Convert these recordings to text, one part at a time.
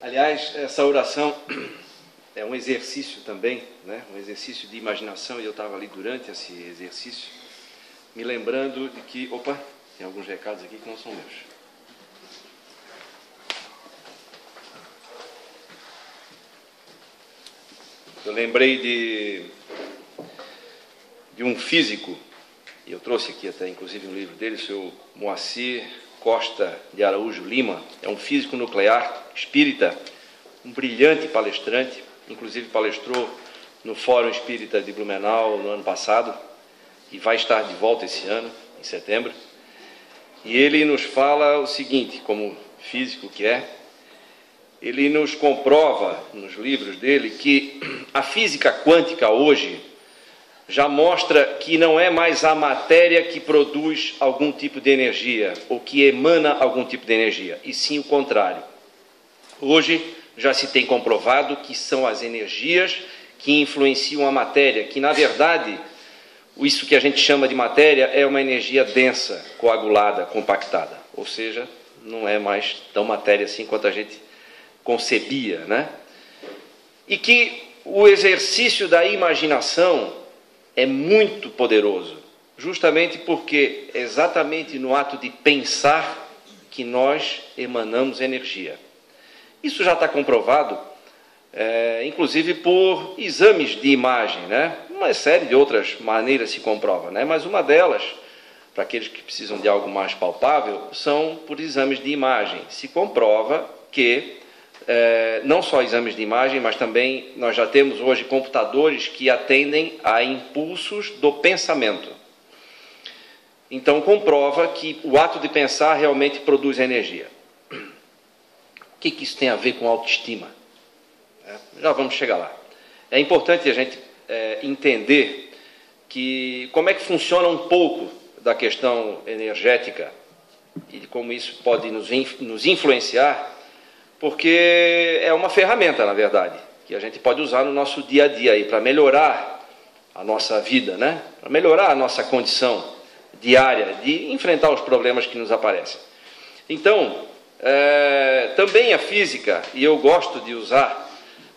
Aliás, essa oração é um exercício também, né? Um exercício de imaginação, e eu estava ali durante esse exercício, me lembrando de que... Opa, tem alguns recados aqui que não são meus. Eu lembrei de um físico, e eu trouxe aqui até inclusive um livro dele, o seu Moacir Costa de Araújo Lima. É um físico nuclear espírita, um brilhante palestrante, inclusive palestrou no Fórum Espírita de Blumenau no ano passado, e vai estar de volta esse ano, em setembro. E ele nos fala o seguinte, como físico que é, ele nos comprova nos livros dele que a física quântica hoje já mostra que não é mais a matéria que produz algum tipo de energia, ou que emana algum tipo de energia, e sim o contrário. Hoje já se tem comprovado que são as energias que influenciam a matéria, que na verdade, isso que a gente chama de matéria é uma energia densa, coagulada, compactada, ou seja, não é mais tão matéria assim quanto a gente concebia, né? E que o exercício da imaginação é muito poderoso, justamente porque é exatamente no ato de pensar que nós emanamos energia. Isso já está comprovado, inclusive por exames de imagem, né? Uma série de outras maneiras se comprova, né? Mas uma delas, para aqueles que precisam de algo mais palpável, são por exames de imagem. Se comprova que não só exames de imagem, mas também nós já temos hoje computadores que atendem a impulsos do pensamento. Então, comprova que o ato de pensar realmente produz energia. O que isso tem a ver com autoestima? Já vamos chegar lá. É importante a gente entender como é que funciona um pouco da questão energética e de como isso pode nos influenciar, porque é uma ferramenta, na verdade, que a gente pode usar no nosso dia a dia aí para melhorar a nossa vida, né? Para melhorar a nossa condição diária de enfrentar os problemas que nos aparecem. Então, também a física, e eu gosto de usar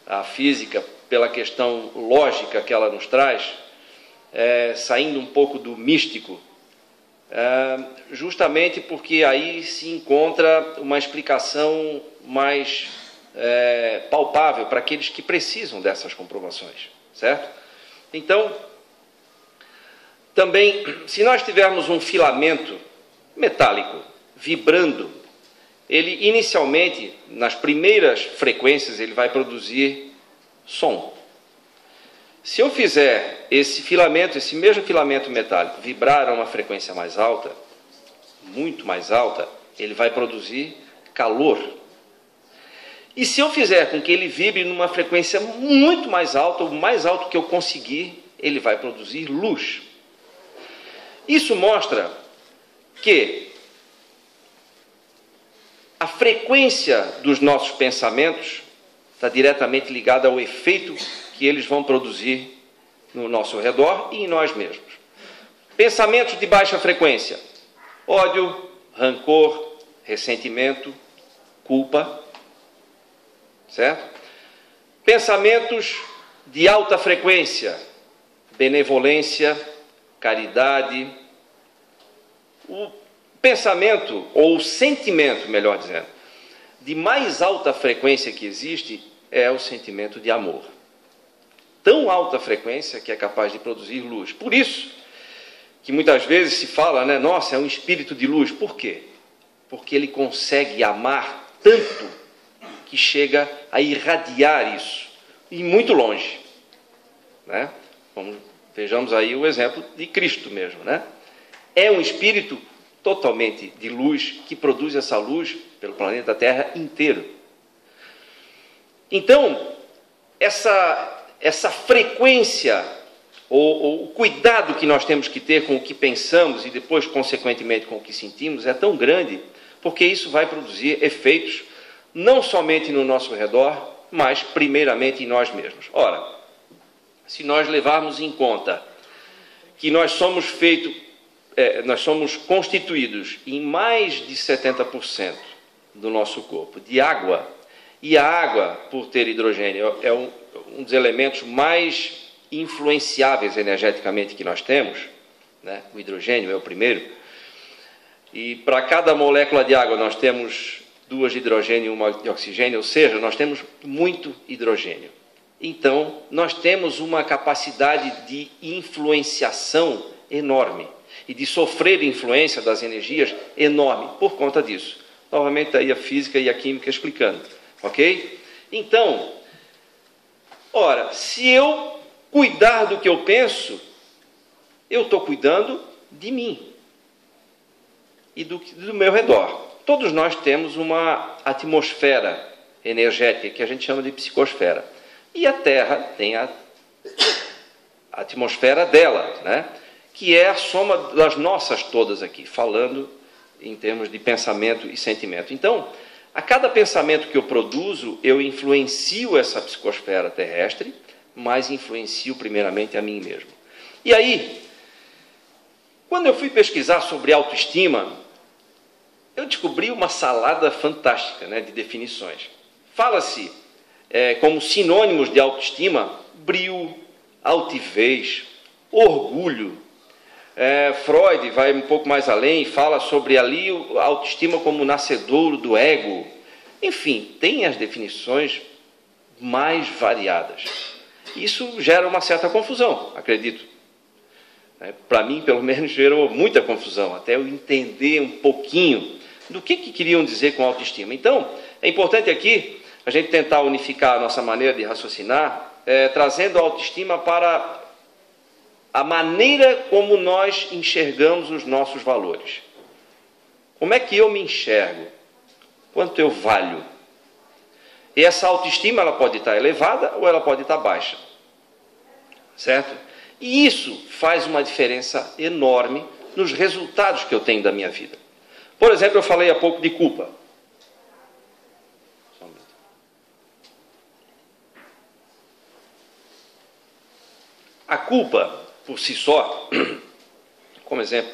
a física pela questão lógica que ela nos traz, saindo um pouco do místico, justamente porque aí se encontra uma explicação mais palpável para aqueles que precisam dessas comprovações, certo? Então, também, se nós tivermos um filamento metálico vibrando, ele inicialmente, nas primeiras frequências, ele vai produzir som. Se eu fizer esse mesmo filamento metálico, vibrar a uma frequência mais alta, muito mais alta, ele vai produzir calor. E se eu fizer com que ele vibre numa frequência muito mais alta, o mais alto que eu conseguir, ele vai produzir luz. Isso mostra que a frequência dos nossos pensamentos está diretamente ligada ao efeito que eles vão produzir no nosso redor e em nós mesmos. Pensamentos de baixa frequência: ódio, rancor, ressentimento, culpa, certo? Pensamentos de alta frequência: benevolência, caridade. O pensamento, ou o sentimento, melhor dizendo, de mais alta frequência que existe é o sentimento de amor. Tão alta frequência que é capaz de produzir luz. Por isso que muitas vezes se fala, né, nossa, é um espírito de luz. Por quê? Porque ele consegue amar tanto que chega a irradiar isso, e muito longe, né? Vejamos aí o exemplo de Cristo mesmo, né? É um espírito totalmente de luz que produz essa luz pelo planeta Terra inteiro. Então, essa frequência, ou o cuidado que nós temos que ter com o que pensamos e depois, consequentemente, com o que sentimos, é tão grande, porque isso vai produzir efeitos não somente no nosso redor, mas primeiramente em nós mesmos. Ora, se nós levarmos em conta que nós somos constituídos em mais de 70% do nosso corpo de água, E a água, por ter hidrogênio, é um dos elementos mais influenciáveis energeticamente que nós temos, né? O hidrogênio é o primeiro. E para cada molécula de água nós temos 2 de hidrogênio e 1 de oxigênio, ou seja, nós temos muito hidrogênio. Então, nós temos uma capacidade de influenciação enorme e de sofrer influência das energias enorme por conta disso. Novamente, aí a física e a química explicando, ok? Então, ora, se eu cuidar do que eu penso, eu estou cuidando de mim e do meu redor. Todos nós temos uma atmosfera energética que a gente chama de psicosfera. E a Terra tem a atmosfera dela, né? Que é a soma das nossas todas aqui, falando em termos de pensamento e sentimento. Então, a cada pensamento que eu produzo, eu influencio essa psicosfera terrestre, mas influencio primeiramente a mim mesmo. E aí, quando eu fui pesquisar sobre autoestima, eu descobri uma salada fantástica, né, de definições. Fala-se como sinônimos de autoestima: brio, altivez, orgulho. Freud vai um pouco mais além e fala sobre ali a autoestima como nascedouro do ego. Enfim, tem as definições mais variadas. Isso gera uma certa confusão, acredito. Para mim, pelo menos, gerou muita confusão, até eu entender um pouquinho do que queriam dizer com autoestima. Então, é importante aqui a gente tentar unificar a nossa maneira de raciocinar, trazendo a autoestima para a maneira como nós enxergamos os nossos valores. Como é que eu me enxergo? Quanto eu valho? E essa autoestima ela pode estar elevada ou ela pode estar baixa. Certo? E isso faz uma diferença enorme nos resultados que eu tenho da minha vida. Por exemplo, eu falei há pouco de culpa. A culpa, por si só, como exemplo,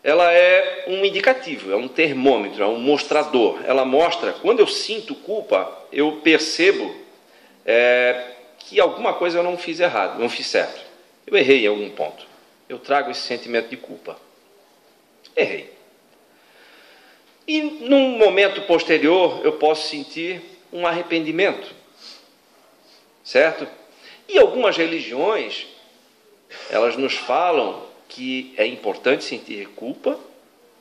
ela é um indicativo, é um termômetro, é um mostrador. Ela mostra, quando eu sinto culpa, eu percebo que alguma coisa eu não fiz errado, não fiz certo. Eu errei em algum ponto. Eu trago esse sentimento de culpa. Errei. E num momento posterior, eu posso sentir um arrependimento. Certo? E algumas religiões, elas nos falam que é importante sentir culpa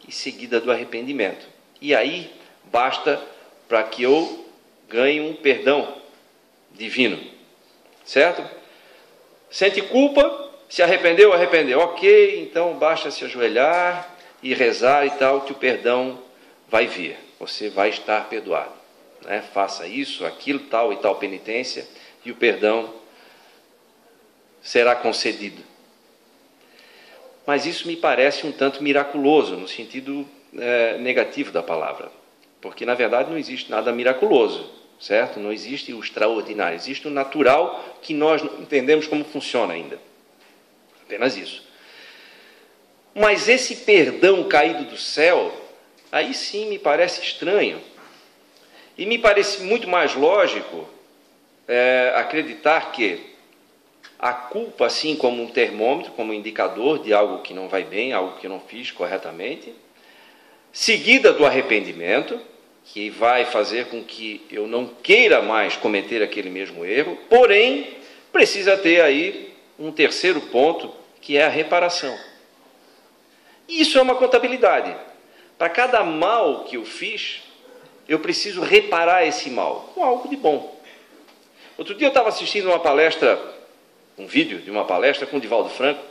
e seguida do arrependimento. E aí, basta para que eu ganhe um perdão divino. Certo? Sente culpa, se arrependeu, arrependeu. Ok, então basta se ajoelhar e rezar e tal, que o perdão vai vir. Você vai estar perdoado. Né? Faça isso, aquilo, tal e tal penitência, e o perdão será concedido. Mas isso me parece um tanto miraculoso, no sentido negativo da palavra. Porque, na verdade, não existe nada miraculoso. Certo? Não existe o extraordinário, existe o natural que nós não entendemos como funciona ainda. Apenas isso. Mas esse perdão caído do céu, aí sim me parece estranho. E me parece muito mais lógico acreditar que a culpa, assim como um termômetro, como um indicador de algo que não vai bem, algo que eu não fiz corretamente, seguida do arrependimento, que vai fazer com que eu não queira mais cometer aquele mesmo erro, porém, precisa ter aí um terceiro ponto, que é a reparação. Isso é uma contabilidade. Para cada mal que eu fiz, eu preciso reparar esse mal com algo de bom. Outro dia eu estava assistindo uma palestra, um vídeo de uma palestra com o Divaldo Franco,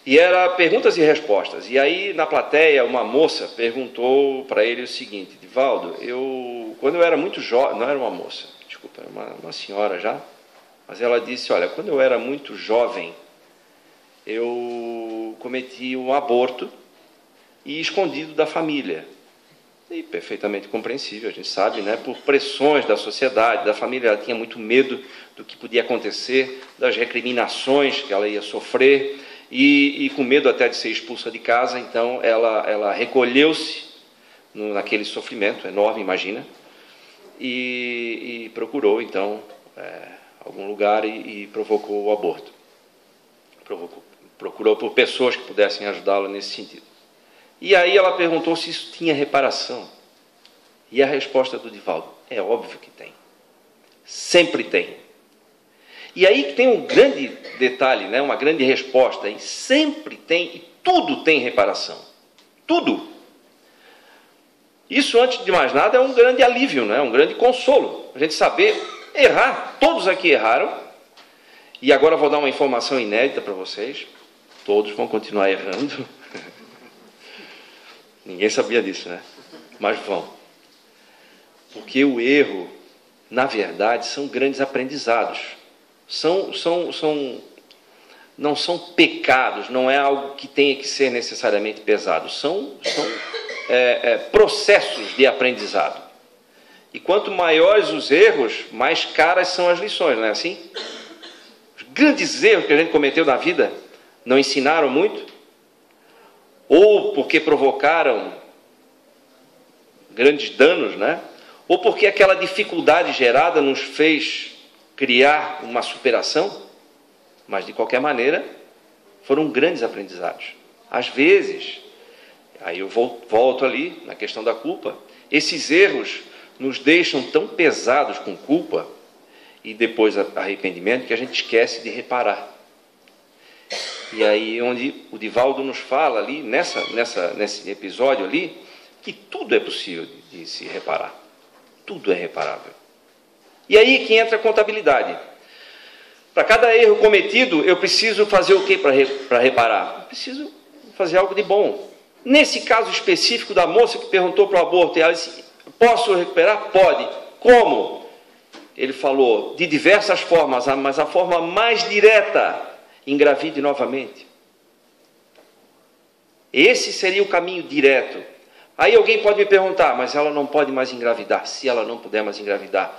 e era perguntas e respostas. E aí, na plateia, uma moça perguntou para ele o seguinte: Divaldo, quando eu era muito jovem, não era uma moça, desculpa, era uma senhora já, mas ela disse, olha, quando eu era muito jovem, eu cometi um aborto e escondido da família. E perfeitamente compreensível, a gente sabe, né? Por pressões da sociedade, da família, ela tinha muito medo do que podia acontecer, das recriminações que ela ia sofrer, e com medo até de ser expulsa de casa, então ela recolheu-se naquele sofrimento enorme, imagina, e procurou, então, algum lugar e provocou o aborto. Procurou por pessoas que pudessem ajudá-lo nesse sentido. E aí ela perguntou se isso tinha reparação. E a resposta do Divaldo: é óbvio que tem. Sempre tem. E aí tem um grande detalhe, né? Uma grande resposta. E sempre tem, e tudo tem reparação. Tudo. Isso, antes de mais nada, é um grande alívio, né? Um grande consolo. A gente saber errar. Todos aqui erraram. E agora eu vou dar uma informação inédita para vocês. Todos vão continuar errando. Ninguém sabia disso, né? Mas vão. Porque o erro, na verdade, são grandes aprendizados. Não são pecados, não é algo que tenha que ser necessariamente pesado. São processos de aprendizado. E quanto maiores os erros, mais caras são as lições, não é assim? Os grandes erros que a gente cometeu na vida não ensinaram muito? Ou porque provocaram grandes danos, né? Ou porque aquela dificuldade gerada nos fez criar uma superação? Mas, de qualquer maneira, foram grandes aprendizados. Às vezes, aí eu volto ali na questão da culpa, esses erros nos deixam tão pesados com culpa e depois arrependimento que a gente esquece de reparar. E aí onde o Divaldo nos fala ali, nesse episódio ali, que tudo é possível de se reparar. Tudo é reparável. E aí que entra a contabilidade. Para cada erro cometido, eu preciso fazer o que para reparar? Eu preciso fazer algo de bom. Nesse caso específico da moça que perguntou para o aborto, ela disse: posso recuperar? Pode. Como? Ele falou: de diversas formas, mas a forma mais direta: engravide novamente. Esse seria o caminho direto. Aí alguém pode me perguntar: mas ela não pode mais engravidar? Se ela não puder mais engravidar,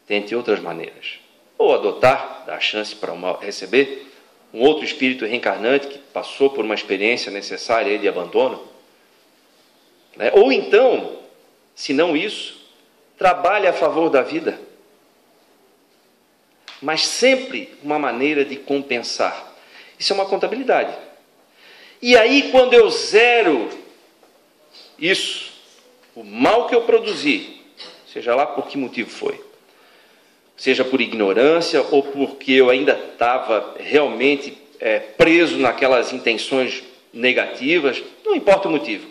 tente outras maneiras. Ou adotar, dar chance para receber um outro espírito reencarnante que passou por uma experiência necessária de abandono. Né? Ou então, se não isso, trabalhe a favor da vida. Mas sempre uma maneira de compensar. Isso é uma contabilidade. E aí, quando eu zero isso, o mal que eu produzi, seja lá por que motivo foi, seja por ignorância ou porque eu ainda estava realmente preso naquelas intenções negativas, não importa o motivo.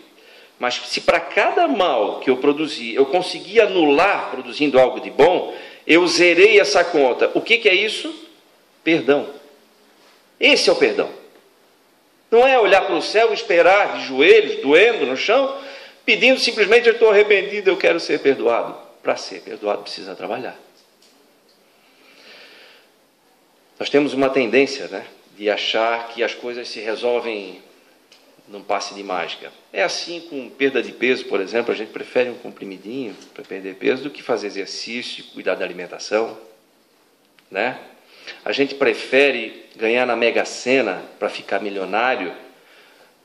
Mas se para cada mal que eu produzi, eu consegui anular produzindo algo de bom, eu zerei essa conta. O que é isso? Perdão. Esse é o perdão. Não é olhar para o céu e esperar de joelhos, doendo no chão, pedindo simplesmente: eu estou arrependido, eu quero ser perdoado. Para ser perdoado precisa trabalhar. Nós temos uma tendência, né, de achar que as coisas se resolvem num passe de mágica. É assim com perda de peso, por exemplo, a gente prefere um comprimidinho para perder peso do que fazer exercício, cuidar da alimentação, né? A gente prefere ganhar na Mega Sena para ficar milionário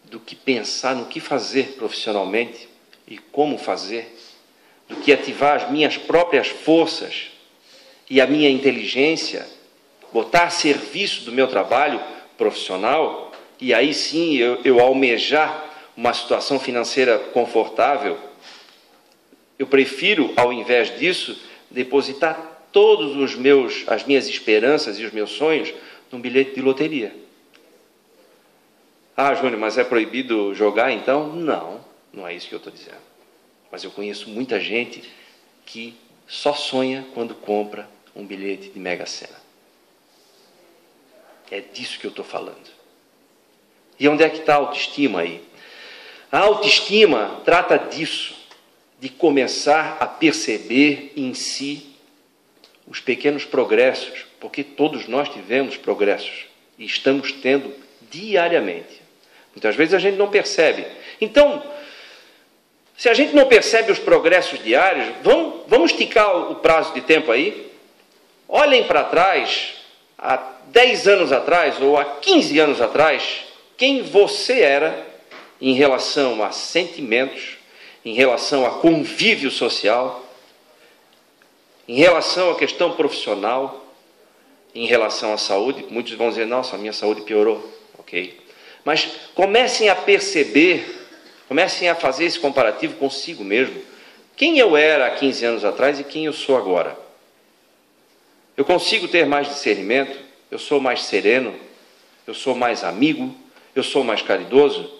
do que pensar no que fazer profissionalmente e como fazer, do que ativar as minhas próprias forças e a minha inteligência, botar a serviço do meu trabalho profissional, e aí sim eu almejar uma situação financeira confortável. Eu prefiro, ao invés disso, depositar todos as minhas esperanças e os meus sonhos num bilhete de loteria. Ah, Júnior, mas é proibido jogar então? Não, não é isso que eu estou dizendo. Mas eu conheço muita gente que só sonha quando compra um bilhete de Mega Sena. É disso que eu estou falando. E onde é que está a autoestima aí? A autoestima trata disso, de começar a perceber em si os pequenos progressos, porque todos nós tivemos progressos e estamos tendo diariamente. Muitas vezes a gente não percebe. Então, se a gente não percebe os progressos diários, vamos esticar o prazo de tempo aí. Olhem para trás, há 10 anos atrás ou há 15 anos atrás, quem você era em relação a sentimentos, em relação a convívio social, em relação à questão profissional, em relação à saúde. Muitos vão dizer, nossa, a minha saúde piorou. Ok. Mas comecem a perceber, comecem a fazer esse comparativo consigo mesmo. Quem eu era há 15 anos atrás e quem eu sou agora? Eu consigo ter mais discernimento? Eu sou mais sereno? Eu sou mais amigo? Eu sou mais caridoso?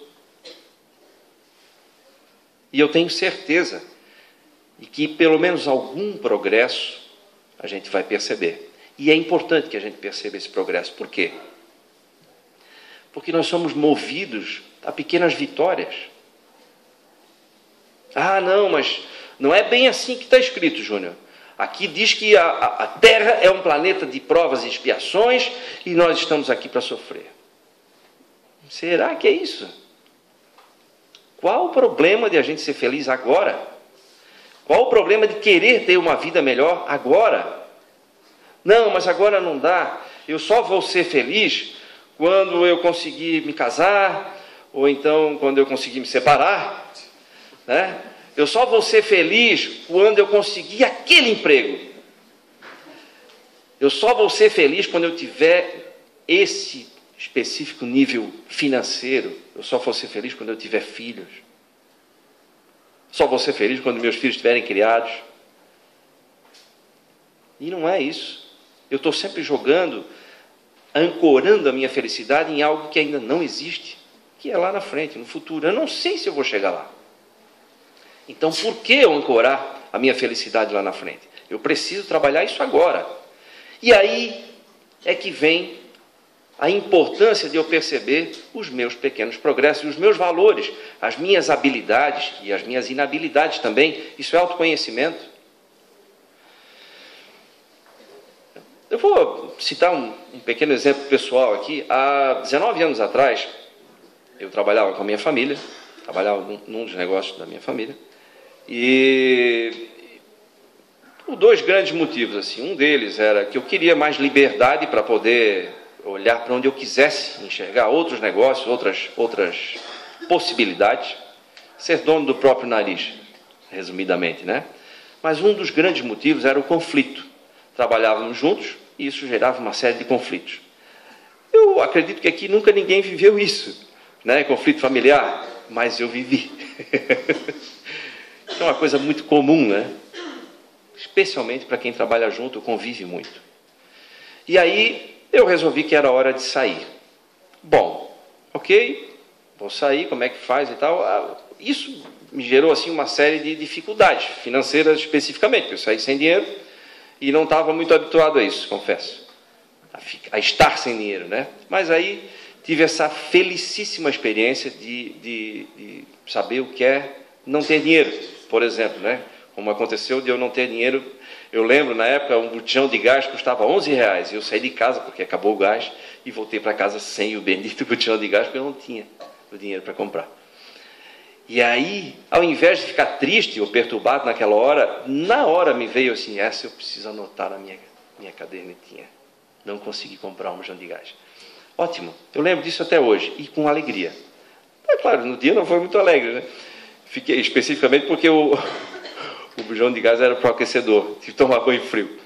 E eu tenho certeza de que pelo menos algum progresso a gente vai perceber. E é importante que a gente perceba esse progresso. Por quê? Porque nós somos movidos a pequenas vitórias. Ah, não, mas não é bem assim que está escrito, Júnior. Aqui diz que a Terra é um planeta de provas e expiações e nós estamos aqui para sofrer. Será que é isso? Qual o problema de a gente ser feliz agora? Qual o problema de querer ter uma vida melhor agora? Não, mas agora não dá. Eu só vou ser feliz quando eu conseguir me casar, ou então quando eu conseguir me separar, né? Eu só vou ser feliz quando eu conseguir aquele emprego. Eu só vou ser feliz quando eu tiver esse específico nível financeiro. Eu só vou ser feliz quando eu tiver filhos. Só vou ser feliz quando meus filhos estiverem criados. E não é isso. Eu estou sempre jogando, ancorando a minha felicidade em algo que ainda não existe, que é lá na frente, no futuro. Eu não sei se eu vou chegar lá. Então, por que eu ancorar a minha felicidade lá na frente? Eu preciso trabalhar isso agora. E aí é que vem a importância de eu perceber os meus pequenos progressos, os meus valores, as minhas habilidades e as minhas inabilidades também. Isso é autoconhecimento. Eu vou citar um pequeno exemplo pessoal aqui. Há 19 anos atrás, eu trabalhava com a minha família, trabalhava num dos negócios da minha família, e por dois grandes motivos. Assim. Um deles era que eu queria mais liberdade para poder olhar para onde eu quisesse, enxergar outros negócios, outras possibilidades, ser dono do próprio nariz, resumidamente, né? Mas um dos grandes motivos era o conflito. Trabalhávamos juntos e isso gerava uma série de conflitos. Eu acredito que aqui nunca ninguém viveu isso, né? Conflito familiar, mas eu vivi. É uma coisa muito comum, né? Especialmente para quem trabalha junto, convive muito. E aí eu resolvi que era hora de sair. Bom, ok, vou sair, como é que faz e tal. Isso me gerou assim uma série de dificuldades financeiras especificamente, porque eu saí sem dinheiro e não estava muito habituado a isso, confesso. A estar sem dinheiro, né? Mas aí tive essa felicíssima experiência de saber o que é não ter dinheiro, por exemplo, né? Como aconteceu de eu não ter dinheiro. Eu lembro, na época, um botijão de gás custava R$11. Eu saí de casa porque acabou o gás e voltei para casa sem o bendito botijão de gás, porque eu não tinha o dinheiro para comprar. E aí, ao invés de ficar triste ou perturbado naquela hora, na hora me veio assim, essa eu preciso anotar na minha cadernetinha. Não consegui comprar um botijão de gás. Ótimo, eu lembro disso até hoje, e com alegria. É claro, no dia não foi muito alegre, né? Fiquei especificamente porque o bujão de gás era para o aquecedor, tive que tomar banho frio.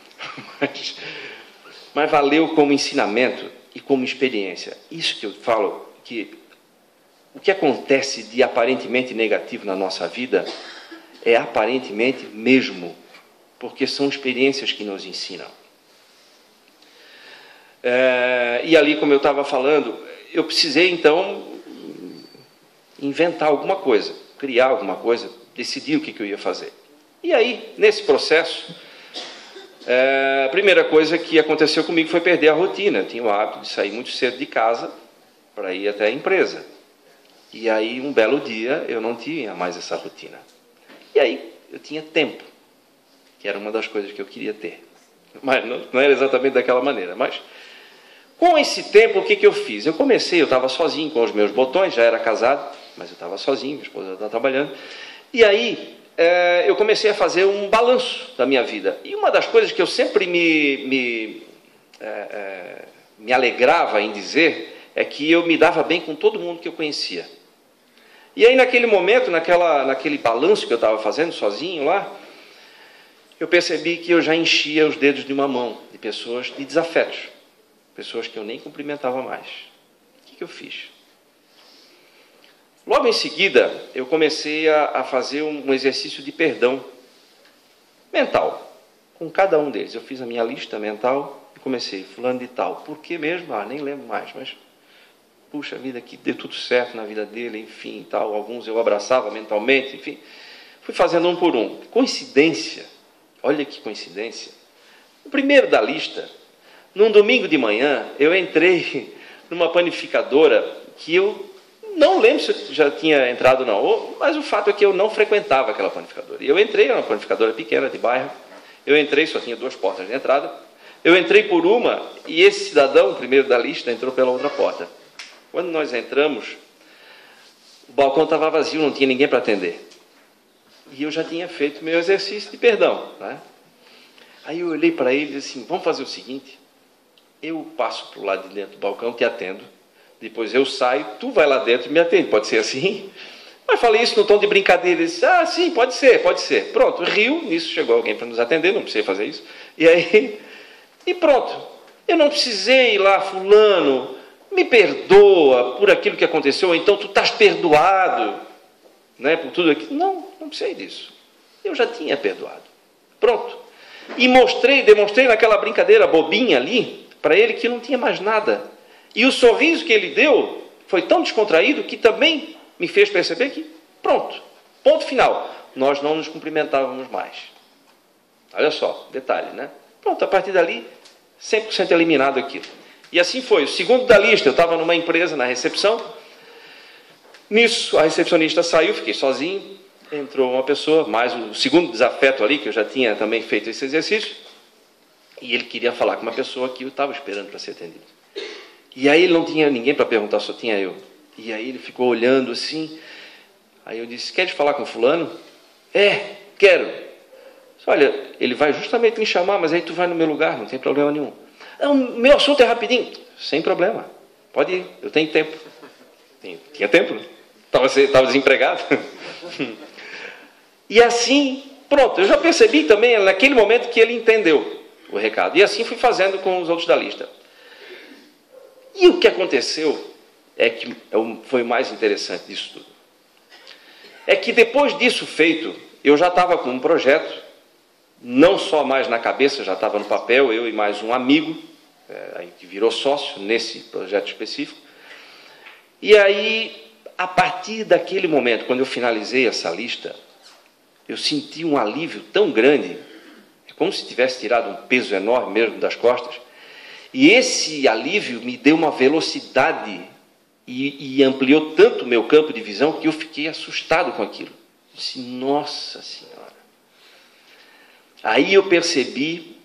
Mas valeu como ensinamento e como experiência. Isso que eu falo, que o que acontece de aparentemente negativo na nossa vida é aparentemente mesmo, porque são experiências que nos ensinam. E ali, como eu estava falando, eu precisei então inventar alguma coisa, criar alguma coisa, decidir o que eu ia fazer. E aí, nesse processo, a primeira coisa que aconteceu comigo foi perder a rotina. Eu tinha o hábito de sair muito cedo de casa para ir até a empresa. E aí, um belo dia, eu não tinha mais essa rotina. E aí, eu tinha tempo, que era uma das coisas que eu queria ter. Mas não era exatamente daquela maneira. Mas, com esse tempo, o que eu fiz? Eu estava sozinho com os meus botões, já era casado, mas eu estava sozinho, minha esposa estava trabalhando. E aí, eu comecei a fazer um balanço da minha vida. E uma das coisas que eu sempre me alegrava em dizer é que eu me dava bem com todo mundo que eu conhecia. E aí, naquele momento, naquele balanço que eu estava fazendo sozinho lá, eu percebi que eu já enchia os dedos de uma mão de pessoas de desafetos, pessoas que eu nem cumprimentava mais. O que eu fiz? Logo em seguida, eu comecei a fazer um exercício de perdão mental, com cada um deles. Eu fiz a minha lista mental e comecei, fulano de tal. Por que mesmo? Nem lembro mais, mas puxa vida, que deu tudo certo na vida dele, enfim, tal. Alguns eu abraçava mentalmente, enfim. Fui fazendo um por um. Coincidência, olha que coincidência. O primeiro da lista, num domingo de manhã, eu entrei numa panificadora que eu não lembro se eu já tinha entrado ou não, mas o fato é que eu não frequentava aquela panificadora. E eu entrei, era uma panificadora pequena, de bairro, eu entrei, só tinha 2 portas de entrada, eu entrei por uma e esse cidadão, o primeiro da lista, entrou pela outra porta. Quando nós entramos, o balcão estava vazio, não tinha ninguém para atender. E eu já tinha feito meu exercício de perdão, né? Aí eu olhei para ele e disse assim, vamos fazer o seguinte, eu passo para o lado de dentro do balcão, te atendo, depois eu saio, tu vai lá dentro e me atende, pode ser assim? Mas falei isso no tom de brincadeira, ele disse, sim, pode ser. Pronto, riu, nisso chegou alguém para nos atender, não precisei fazer isso. E aí, e pronto, eu não precisei ir lá, fulano, me perdoa por aquilo que aconteceu, ou então tu estás perdoado, né, por tudo aquilo. Não precisei disso. Eu já tinha perdoado. Pronto. E demonstrei naquela brincadeira bobinha ali, para ele que não tinha mais nada. E o sorriso que ele deu foi tão descontraído que também me fez perceber que, pronto, ponto final, nós não nos cumprimentávamos mais. Olha só, detalhe, né? Pronto, a partir dali, 100% eliminado aquilo. E assim foi. O segundo da lista, eu estava numa empresa, na recepção. Nisso, a recepcionista saiu, fiquei sozinho. Entrou uma pessoa, mais o segundo desafeto ali, que eu já tinha também feito esse exercício. E ele queria falar com uma pessoa que eu estava esperando para ser atendido. E aí ele não tinha ninguém para perguntar, só tinha eu. E aí ele ficou olhando assim. Aí eu disse, queres falar com fulano? Quero. Disse, olha, ele vai justamente me chamar, mas aí tu vai no meu lugar, não tem problema nenhum. Meu assunto é rapidinho. Sem problema. Pode ir, eu tenho tempo. Tinha tempo, né? Estava desempregado. E assim, pronto, eu já percebi também, naquele momento, que ele entendeu o recado. E assim fui fazendo com os outros da lista. E o que aconteceu é que foi o mais interessante disso tudo. É que depois disso feito, eu já estava com um projeto, não só mais na cabeça, já estava no papel, eu e mais um amigo, que virou sócio nesse projeto específico. E aí, a partir daquele momento, quando eu finalizei essa lista, eu senti um alívio tão grande, é como se tivesse tirado um peso enorme mesmo das costas. E esse alívio me deu uma velocidade e ampliou tanto o meu campo de visão que eu fiquei assustado com aquilo. Eu disse, nossa Senhora. Aí eu percebi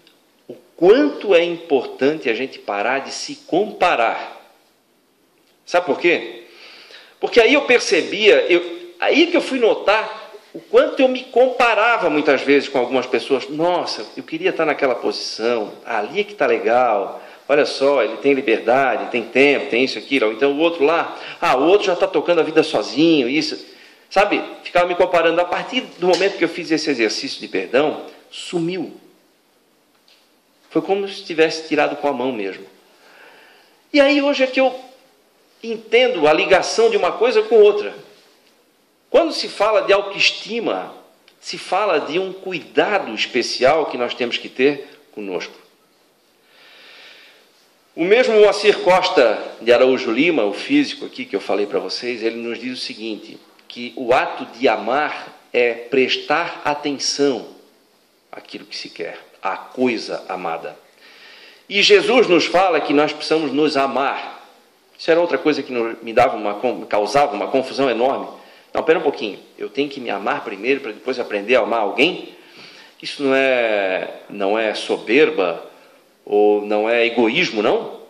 o quanto é importante a gente parar de se comparar. Sabe por quê? Porque aí eu percebia, aí que eu fui notar o quanto eu me comparava muitas vezes com algumas pessoas. Nossa, eu queria estar naquela posição, ali é que está legal. Olha só, ele tem liberdade, tem tempo, tem isso, aquilo. Então o outro lá, o outro já está tocando a vida sozinho, isso. Sabe, ficava me comparando. A partir do momento que eu fiz esse exercício de perdão, sumiu. Foi como se tivesse tirado com a mão mesmo. E aí hoje é que eu entendo a ligação de uma coisa com outra. Quando se fala de autoestima, se fala de um cuidado especial que nós temos que ter conosco. O mesmo Moacir Costa de Araújo Lima, o físico aqui que eu falei para vocês, ele nos diz o seguinte, que o ato de amar é prestar atenção àquilo que se quer, à coisa amada. E Jesus nos fala que nós precisamos nos amar. Isso era outra coisa que me causava uma confusão enorme. Não, espera um pouquinho, eu tenho que me amar primeiro para depois aprender a amar alguém? Isso não é soberba ou não é egoísmo, não?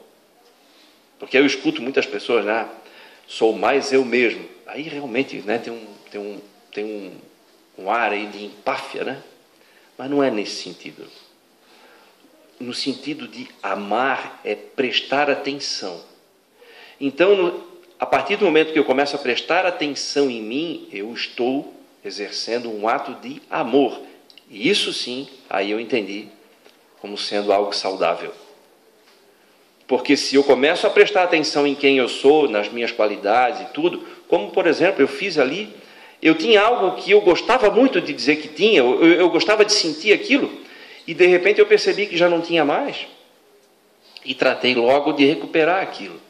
Porque eu escuto muitas pessoas, sou mais eu mesmo. Aí realmente tem um ar aí de empáfia, né? Mas não é nesse sentido. No sentido de amar é prestar atenção. Então, a partir do momento que eu começo a prestar atenção em mim, eu estou exercendo um ato de amor. E isso sim, aí eu entendi como sendo algo saudável. Porque se eu começo a prestar atenção em quem eu sou, nas minhas qualidades e tudo, como, por exemplo, eu fiz ali, eu tinha algo que eu gostava muito de dizer que tinha, eu gostava de sentir aquilo, e de repente eu percebi que já não tinha mais, e tratei logo de recuperar aquilo.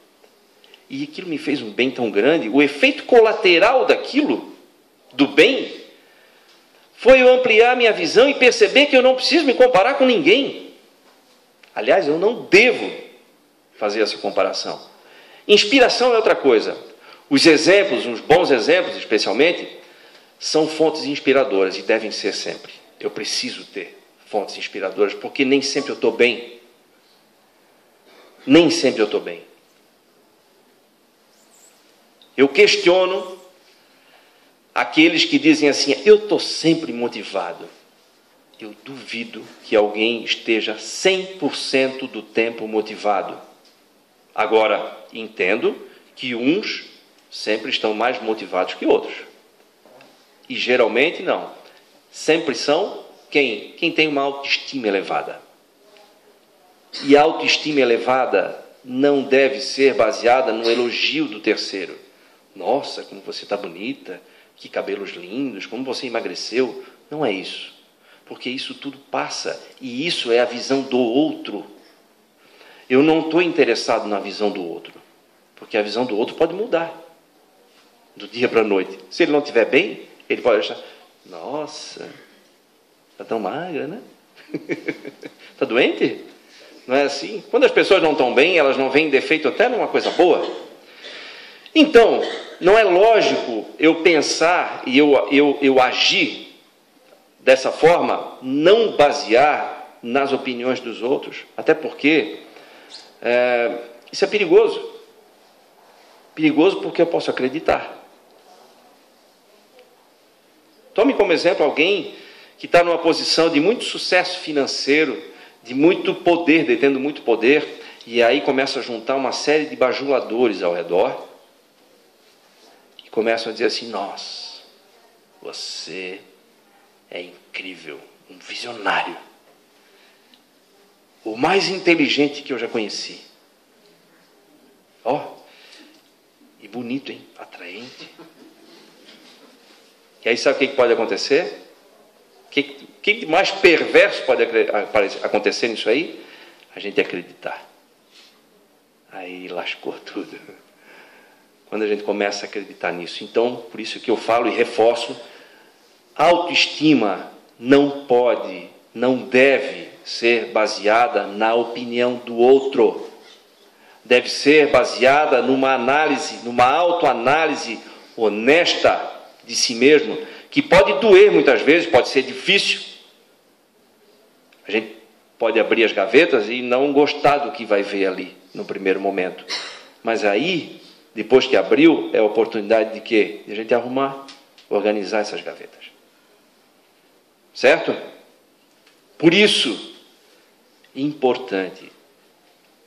E aquilo me fez um bem tão grande, o efeito colateral daquilo, do bem, foi eu ampliar minha visão e perceber que eu não preciso me comparar com ninguém. Aliás, eu não devo fazer essa comparação. Inspiração é outra coisa. Os exemplos, uns bons exemplos especialmente, são fontes inspiradoras e devem ser sempre. Eu preciso ter fontes inspiradoras, porque nem sempre eu estou bem. Nem sempre eu estou bem. Eu questiono aqueles que dizem assim, eu estou sempre motivado. Eu duvido que alguém esteja 100% do tempo motivado. Agora, entendo que uns sempre estão mais motivados que outros. E geralmente não. Sempre são quem? Quem tem uma autoestima elevada. E a autoestima elevada não deve ser baseada no elogio do terceiro. Nossa, como você está bonita, que cabelos lindos, como você emagreceu. Não é isso. Porque isso tudo passa. E isso é a visão do outro. Eu não estou interessado na visão do outro. Porque a visão do outro pode mudar. Do dia para a noite. Se ele não estiver bem, ele pode achar, nossa, está tão magra, né? Está doente? Não é assim? Quando as pessoas não estão bem, elas não veem defeito até numa coisa boa. Então, não é lógico eu pensar e eu agir dessa forma, não basear nas opiniões dos outros, até porque isso é perigoso. Perigoso porque eu posso acreditar. Tome como exemplo alguém que está numa posição de muito sucesso financeiro, de muito poder, detendo muito poder, e aí começa a juntar uma série de bajuladores ao redor, e começam a dizer assim, nossa, você é incrível, um visionário, o mais inteligente que eu já conheci. Ó, e bonito, hein? Atraente. E aí sabe o que pode acontecer? O que mais perverso pode acontecer nisso aí? A gente acreditar. Aí lascou tudo. Quando a gente começa a acreditar nisso. Então, por isso que eu falo e reforço, a autoestima não pode, não deve ser baseada na opinião do outro. Deve ser baseada numa análise, numa autoanálise honesta de si mesmo, que pode doer muitas vezes, pode ser difícil. A gente pode abrir as gavetas e não gostar do que vai ver ali, no primeiro momento. Mas aí, depois que abriu, é a oportunidade de quê? De a gente arrumar, organizar essas gavetas. Certo? Por isso, importante,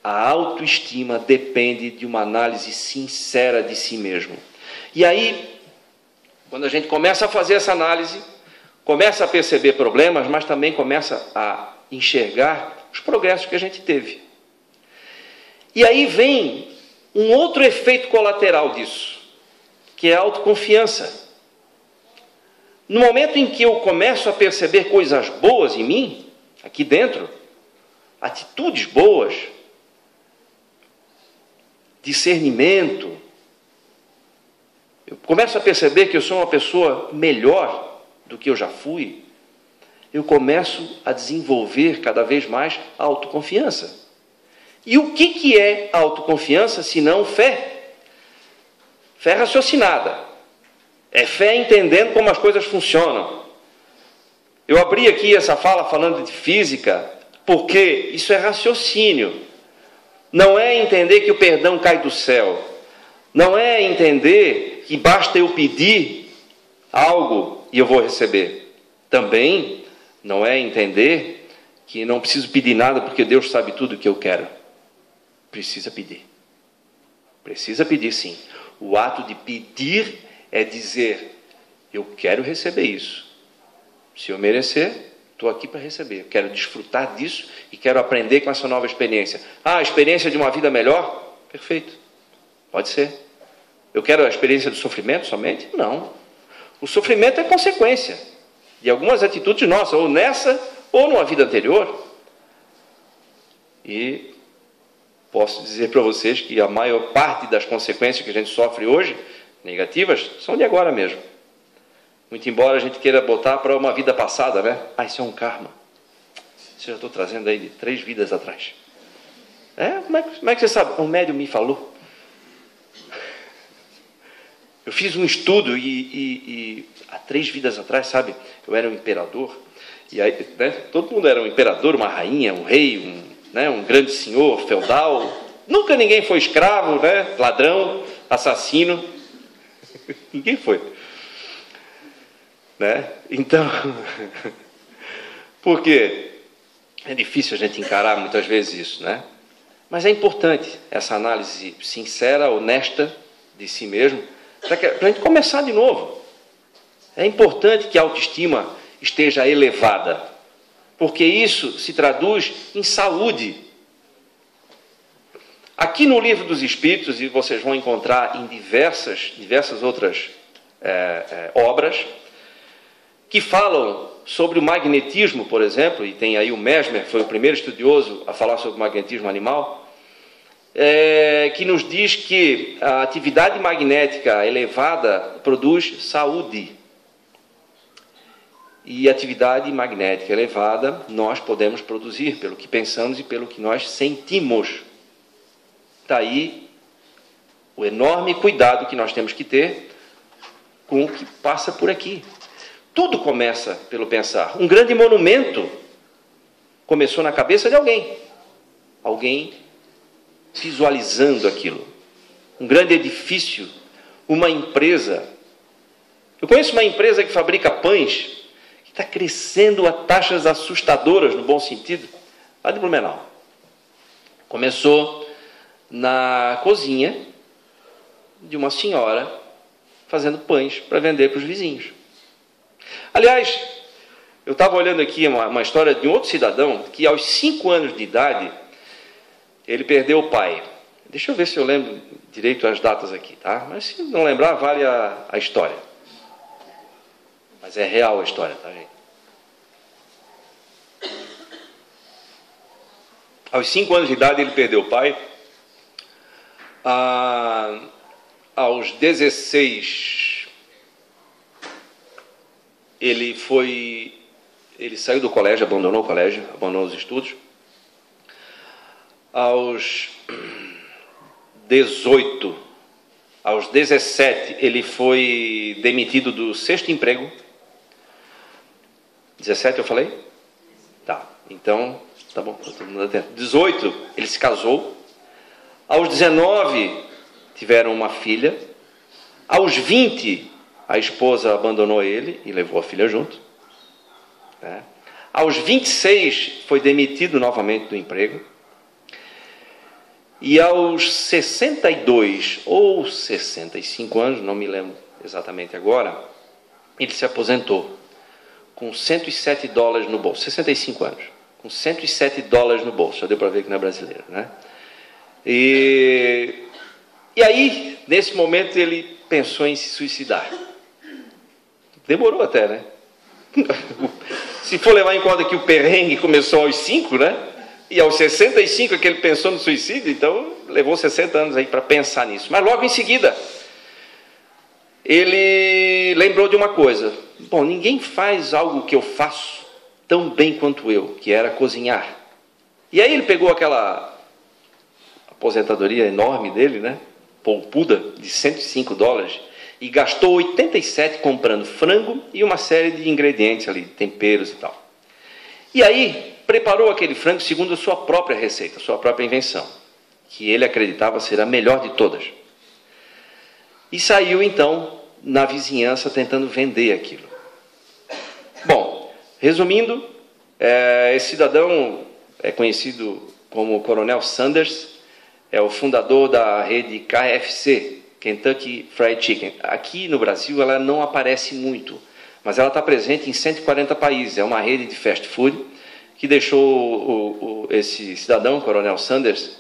a autoestima depende de uma análise sincera de si mesmo. E aí, quando a gente começa a fazer essa análise, começa a perceber problemas, mas também começa a enxergar os progressos que a gente teve. E aí vem um outro efeito colateral disso, que é a autoconfiança. No momento em que eu começo a perceber coisas boas em mim, aqui dentro, atitudes boas, discernimento, eu começo a perceber que eu sou uma pessoa melhor do que eu já fui, eu começo a desenvolver cada vez mais a autoconfiança. E o que é autoconfiança, se não fé? Fé raciocinada. É fé entendendo como as coisas funcionam. Eu abri aqui essa fala falando de física, porque isso é raciocínio. Não é entender que o perdão cai do céu. Não é entender que basta eu pedir algo e eu vou receber. Também não é entender que não preciso pedir nada porque Deus sabe tudo o que eu quero. Precisa pedir. Precisa pedir, sim. O ato de pedir é dizer, eu quero receber isso. Se eu merecer, estou aqui para receber, eu quero desfrutar disso e quero aprender com essa nova experiência. Ah, a experiência de uma vida melhor? Perfeito, pode ser. Eu quero a experiência do sofrimento somente? Não. O sofrimento é consequência de algumas atitudes nossas, ou nessa, ou numa vida anterior. E posso dizer para vocês que a maior parte das consequências que a gente sofre hoje, negativas, são de agora mesmo. Muito embora a gente queira botar para uma vida passada, né? Ah, isso é um karma. Isso eu já estou trazendo aí de 3 vidas atrás. Como é que você sabe? Um médium me falou. Eu fiz um estudo e há 3 vidas atrás, sabe? Eu era um imperador. E aí, né? Todo mundo era um imperador, uma rainha, um rei, um grande senhor, feudal. Nunca ninguém foi escravo, né? Ladrão, assassino. Ninguém foi. Né? Então, porque é difícil a gente encarar muitas vezes isso, né? Mas é importante essa análise sincera, honesta de si mesmo, para a gente começar de novo. É importante que a autoestima esteja elevada, porque isso se traduz em saúde. Aqui no Livro dos Espíritos, e vocês vão encontrar em diversas outras obras, que falam sobre o magnetismo, por exemplo, e tem aí o Mesmer, foi o primeiro estudioso a falar sobre o magnetismo animal, que nos diz que a atividade magnética elevada produz saúde. E atividade magnética elevada nós podemos produzir pelo que pensamos e pelo que nós sentimos. Daí o enorme cuidado que nós temos que ter com o que passa por aqui. Tudo começa pelo pensar. Um grande monumento começou na cabeça de alguém. Alguém visualizando aquilo. Um grande edifício, uma empresa. Eu conheço uma empresa que fabrica pães, que está crescendo a taxas assustadoras, no bom sentido, lá de Blumenau. Começou na cozinha de uma senhora fazendo pães para vender para os vizinhos. Aliás, eu estava olhando aqui uma história de um outro cidadão que aos 5 anos de idade ele perdeu o pai. Deixa eu ver se eu lembro direito as datas aqui, tá? Mas se não lembrar, vale a história. Mas é real a história, tá, gente? Aos 5 anos de idade ele perdeu o pai. Aos 16 ele saiu do colégio, abandonou o colégio, abandonou os estudos. Aos 18, aos 17, ele foi demitido do 6º emprego. 17 eu falei? Tá, então, tá bom, todo mundo atento. 18, ele se casou. Aos 19, tiveram uma filha. Aos 20, a esposa abandonou ele e levou a filha junto. Né? Aos 26, foi demitido novamente do emprego. E aos 62 ou 65 anos, não me lembro exatamente agora, ele se aposentou com $107 no bolso. 65 anos, com $107 no bolso. Já deu para ver que não é brasileiro, né? E aí, nesse momento, ele pensou em se suicidar. Demorou até, né? Se for levar em conta que o perrengue começou aos 5, né? E aos 65 é que ele pensou no suicídio, então levou 60 anos aí para pensar nisso. Mas logo em seguida, ele lembrou de uma coisa. Bom, ninguém faz algo que eu faço tão bem quanto eu, que era cozinhar. E aí ele pegou aquela aposentadoria enorme dele, né? Poupuda, de $105, e gastou 87 comprando frango e uma série de ingredientes ali, temperos e tal. E aí preparou aquele frango segundo a sua própria receita, a sua própria invenção, que ele acreditava ser a melhor de todas. E saiu, então, na vizinhança tentando vender aquilo. Bom, resumindo, esse cidadão é conhecido como Coronel Sanders, é o fundador da rede KFC, Kentucky Fried Chicken. Aqui no Brasil ela não aparece muito, mas ela está presente em 140 países. É uma rede de fast food que deixou esse cidadão, Coronel Sanders,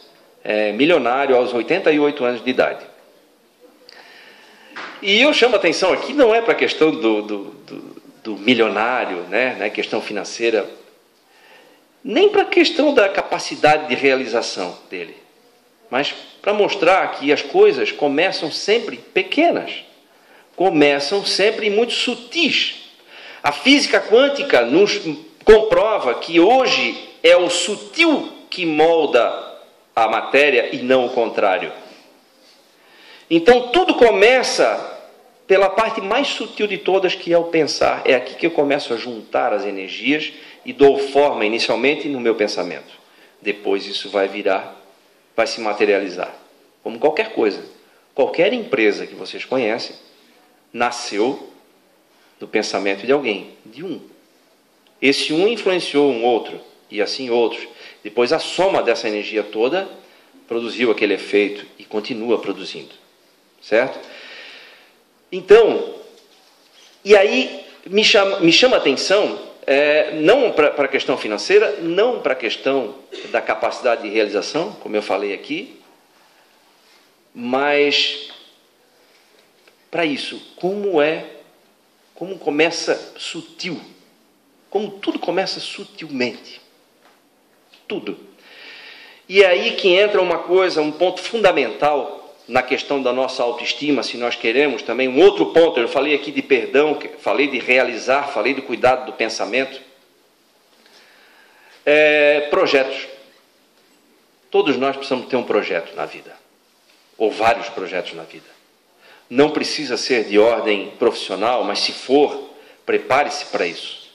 milionário aos 88 anos de idade. E eu chamo a atenção aqui, não é para a questão do milionário, né, questão financeira, nem para a questão da capacidade de realização dele, mas para mostrar que as coisas começam sempre pequenas, começam sempre muito sutis. A física quântica nos comprova que hoje é o sutil que molda a matéria e não o contrário. Então tudo começa pela parte mais sutil de todas, que é o pensar. É aqui que eu começo a juntar as energias e dou forma inicialmente no meu pensamento. Depois isso vai se materializar. Como qualquer coisa. Qualquer empresa que vocês conhecem nasceu do pensamento de alguém, de um. Esse um influenciou um outro, e assim outros. Depois a soma dessa energia toda produziu aquele efeito e continua produzindo. Certo? Então, e aí me chama a atenção, não para a questão financeira, não para a questão da capacidade de realização, como eu falei aqui, mas para isso, como começa sutil, como tudo começa sutilmente, tudo. E é aí que entra uma coisa, um ponto fundamental na questão da nossa autoestima, se nós queremos também. Um outro ponto, eu falei aqui de perdão, falei de realizar, falei do cuidado do pensamento. Projetos. Todos nós precisamos ter um projeto na vida, ou vários projetos na vida. Não precisa ser de ordem profissional, mas se for, prepare-se para isso.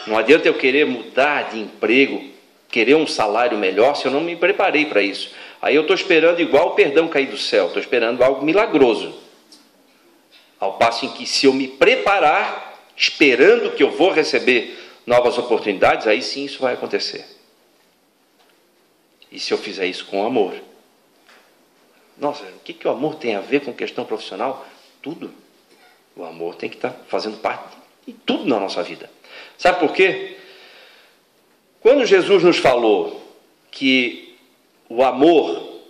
Não adianta eu querer mudar de emprego, querer um salário melhor, se eu não me preparei para isso. Aí eu estou esperando igual o perdão cair do céu, estou esperando algo milagroso. Ao passo em que, se eu me preparar, esperando que eu vou receber novas oportunidades, aí sim isso vai acontecer. E se eu fizer isso com amor? Nossa, o que o amor tem a ver com questão profissional? Tudo. O amor tem que estar fazendo parte de tudo na nossa vida. Sabe por quê? Quando Jesus nos falou que o amor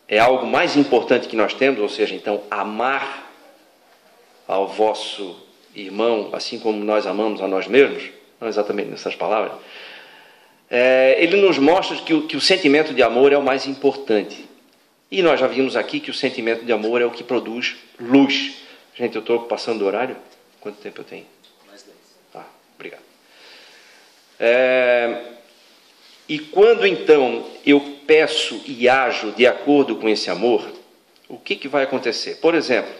é algo mais importante que nós temos, ou seja, então, amar ao vosso irmão, assim como nós amamos a nós mesmos, não exatamente nessas palavras, ele nos mostra que o sentimento de amor é o mais importante. E nós já vimos aqui que o sentimento de amor é o que produz luz. Gente, eu estou passando do horário? Quanto tempo eu tenho? Mais 10. Ah, obrigado. E quando, então, eu peço e ajo de acordo com esse amor, o que vai acontecer? Por exemplo,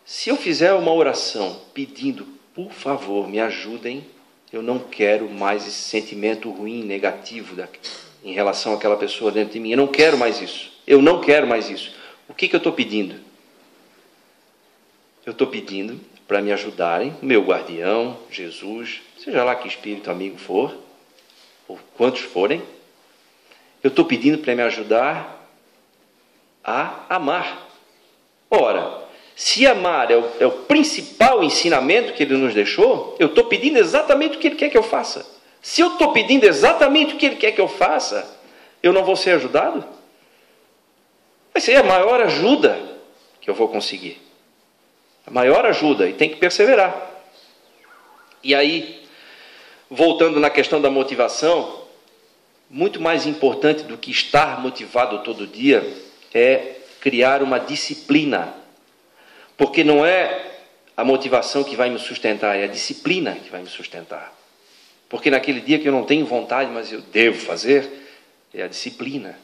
se eu fizer uma oração pedindo, por favor, me ajudem, eu não quero mais esse sentimento ruim, negativo em relação àquela pessoa dentro de mim. Eu não quero mais isso. Eu não quero mais isso. O que eu estou pedindo? Eu estou pedindo para me ajudarem, meu guardião, Jesus, seja lá que espírito amigo for, ou quantos forem, eu estou pedindo para me ajudar a amar. Ora, se amar é o principal ensinamento que ele nos deixou, eu estou pedindo exatamente o que ele quer que eu faça. Se eu estou pedindo exatamente o que ele quer que eu faça, eu não vou ser ajudado? Vai ser a maior ajuda que eu vou conseguir. A maior ajuda, e tem que perseverar. E aí, voltando na questão da motivação, muito mais importante do que estar motivado todo dia é criar uma disciplina. Porque não é a motivação que vai me sustentar, é a disciplina que vai me sustentar. Porque naquele dia que eu não tenho vontade, mas eu devo fazer, é a disciplina.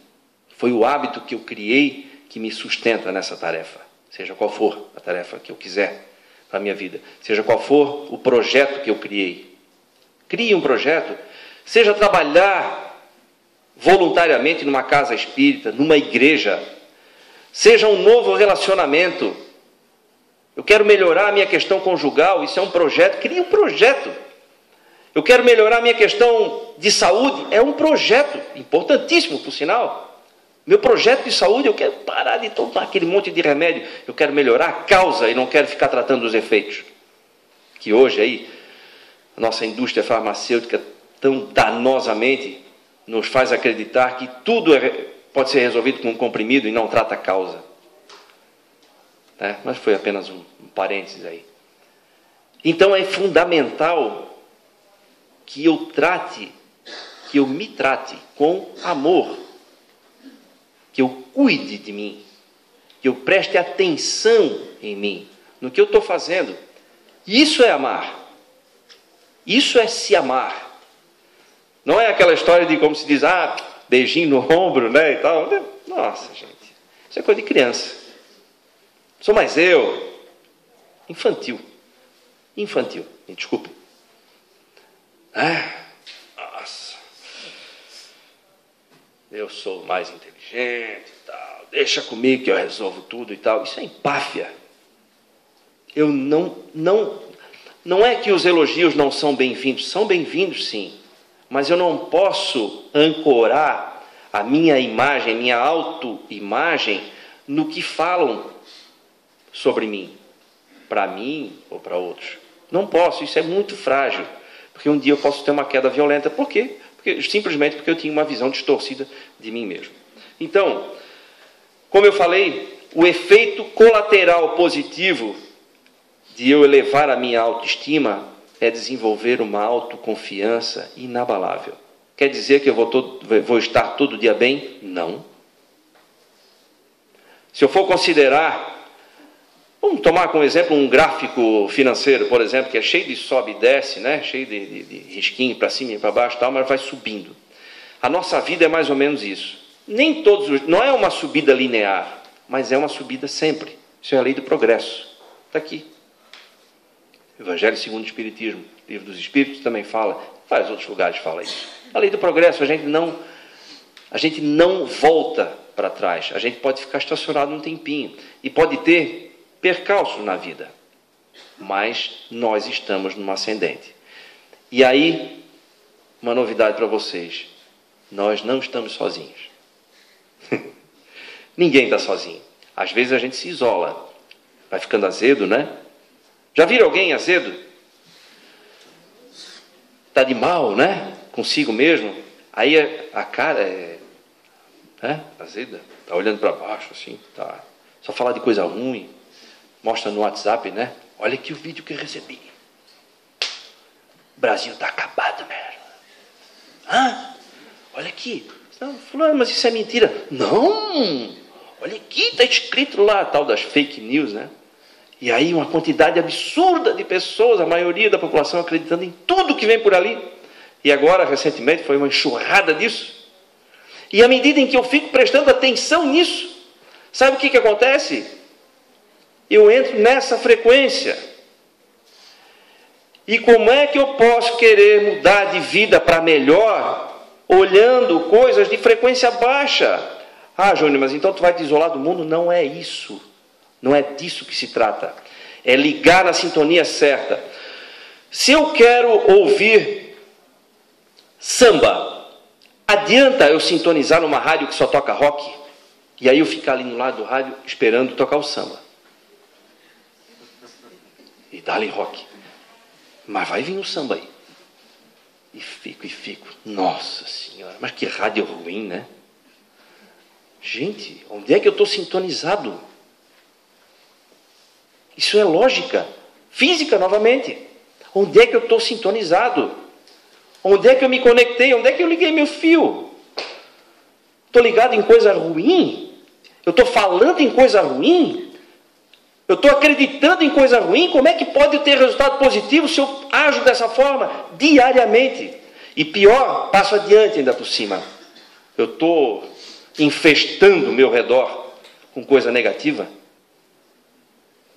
Foi o hábito que eu criei que me sustenta nessa tarefa. Seja qual for a tarefa que eu quiser para a minha vida. Seja qual for o projeto que eu criei. Crie um projeto. Seja trabalhar voluntariamente numa casa espírita, numa igreja. Seja um novo relacionamento. Eu quero melhorar a minha questão conjugal. Isso é um projeto. Crie um projeto. Eu quero melhorar a minha questão de saúde. É um projeto importantíssimo, por sinal. Meu projeto de saúde, eu quero parar de tomar aquele monte de remédio. Eu quero melhorar a causa e não quero ficar tratando os efeitos. Que hoje aí, a nossa indústria farmacêutica tão danosamente nos faz acreditar que tudo pode ser resolvido com um comprimido e não trata a causa. Mas foi apenas um parênteses aí. Então é fundamental que eu me trate com amor, que eu cuide de mim, que eu preste atenção em mim, no que eu estou fazendo. Isso é amar. Isso é se amar. Não é aquela história de, como se diz, beijinho no ombro, né, e tal. Nossa, gente, isso é coisa de criança. Sou mais eu. Infantil. Me desculpe. Nossa. Eu sou mais inteligente e tal. Deixa comigo que eu resolvo tudo e tal. Isso é empáfia. Eu não é que os elogios não são bem-vindos. São bem-vindos, sim. Mas eu não posso ancorar a minha imagem, minha autoimagem, no que falam sobre mim. Para mim ou para outros. Não posso, isso é muito frágil. Porque um dia eu posso ter uma queda violenta. Por quê? Simplesmente porque eu tinha uma visão distorcida de mim mesmo. Então, como eu falei, o efeito colateral positivo de eu elevar a minha autoestima é desenvolver uma autoconfiança inabalável. Quer dizer que eu vou estar todo dia bem? Não. Se eu for considerar... Vamos tomar como exemplo um gráfico financeiro, por exemplo, que é cheio de sobe e desce, né? Cheio de risquinho para cima e para baixo, tal, mas vai subindo. A nossa vida é mais ou menos isso. Não é uma subida linear, mas é uma subida sempre. Isso é a lei do progresso. Está aqui. Evangelho segundo o Espiritismo, Livro dos Espíritos também fala, vários outros lugares fala isso. A lei do progresso, a gente não volta para trás. A gente pode ficar estacionado um tempinho e pode ter percalços na vida, mas nós estamos numa ascendente. E aí, uma novidade para vocês, nós não estamos sozinhos. Ninguém está sozinho. Às vezes a gente se isola, vai ficando azedo, né? Já viram alguém azedo? Está de mal, né? Consigo mesmo. Aí a cara azeda, está olhando para baixo assim, tá. Só falar de coisa ruim. Mostra no WhatsApp, né? Olha aqui o vídeo que eu recebi. O Brasil está acabado, mesmo. Olha aqui. Não, fulano, mas isso é mentira. Não! Olha aqui, está escrito lá, tal das fake news, né? E aí uma quantidade absurda de pessoas, a maioria da população acreditando em tudo que vem por ali. E agora, recentemente, foi uma enxurrada disso. E à medida em que eu fico prestando atenção nisso, sabe o que acontece? Eu entro nessa frequência. E como é que eu posso querer mudar de vida para melhor, olhando coisas de frequência baixa? Júnior, mas então tu vai te isolar do mundo? Não é isso. Não é disso que se trata. É ligar na sintonia certa. Se eu quero ouvir samba, adianta eu sintonizar numa rádio que só toca rock? E aí eu ficar ali no lado do rádio esperando tocar o samba. E dá-lhe rock. Mas vai vir o samba aí. E fico. Nossa Senhora, mas que rádio ruim, né? Gente, onde é que eu estou sintonizado? Isso é lógica. Física, novamente. Onde é que eu estou sintonizado? Onde é que eu me conectei? Onde é que eu liguei meu fio? Estou ligado em coisa ruim? Eu estou falando em coisa ruim? Eu estou acreditando em coisa ruim? Como é que pode ter resultado positivo se eu ajo dessa forma diariamente? E pior, passo adiante ainda por cima. Eu estou infestando o meu redor com coisa negativa?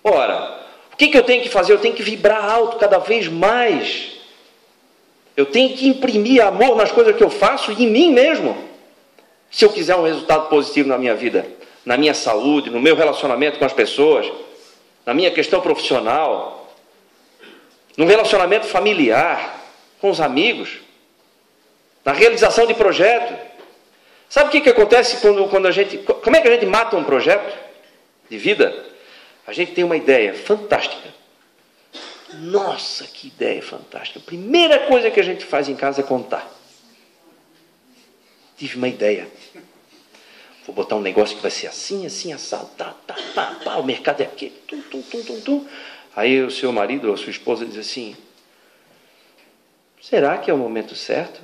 Ora, o que eu tenho que fazer? Eu tenho que vibrar alto cada vez mais. Eu tenho que imprimir amor nas coisas que eu faço e em mim mesmo. Se eu quiser um resultado positivo na minha vida, na minha saúde, no meu relacionamento com as pessoas, na minha questão profissional, no relacionamento familiar, com os amigos, na realização de projetos. Sabe o que acontece quando a gente... Como é que a gente mata um projeto de vida? A gente tem uma ideia fantástica. Nossa, que ideia fantástica. A primeira coisa que a gente faz em casa é contar. Tive uma ideia. Vou botar um negócio que vai ser assim, assim, assado. O mercado é aqui. Aí o seu marido ou a sua esposa diz assim, será que é o momento certo?